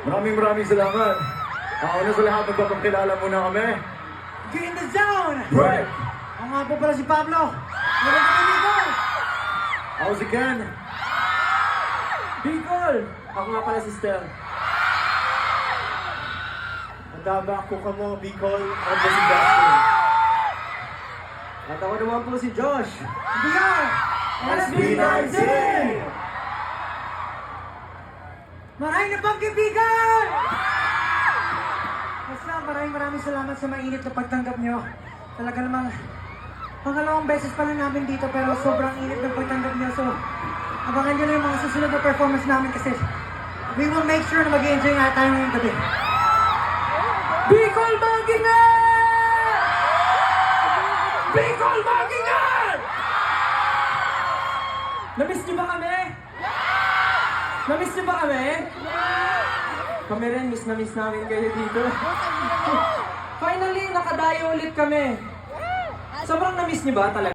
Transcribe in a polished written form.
Maraming salamat. Una sa lahat, magpapakilala muna kami. Get in the zone! Break! Ako nga po pala si Pablo. Maganda po Bicol! Ako si Ken. Bicol! Ako nga pala si Stel. Madaba ko ka mo, Bicol. Ako po si Justin. At ako naman po si Josh. Bicol! SB19! Maraming na pagkibigan! Basta maraming salamat sa mainit na pagtanggap nyo. Talaga namang pangalawang beses pa lang namin dito pero sobrang init ng pagtanggap nyo. So, abangan nyo na yung mga susunod na performance namin kasi we will make sure na mag-enjoy nga tayo ngayong gabi. Bicol Magingan! Bicol Magingan! Namiss nyo ba kami? Namiss nyo ba kami? Kami rin, miss na miss namin kayo dito. Finally, nakadayo ulit kami. Sobrang namiss nyo ba talaga?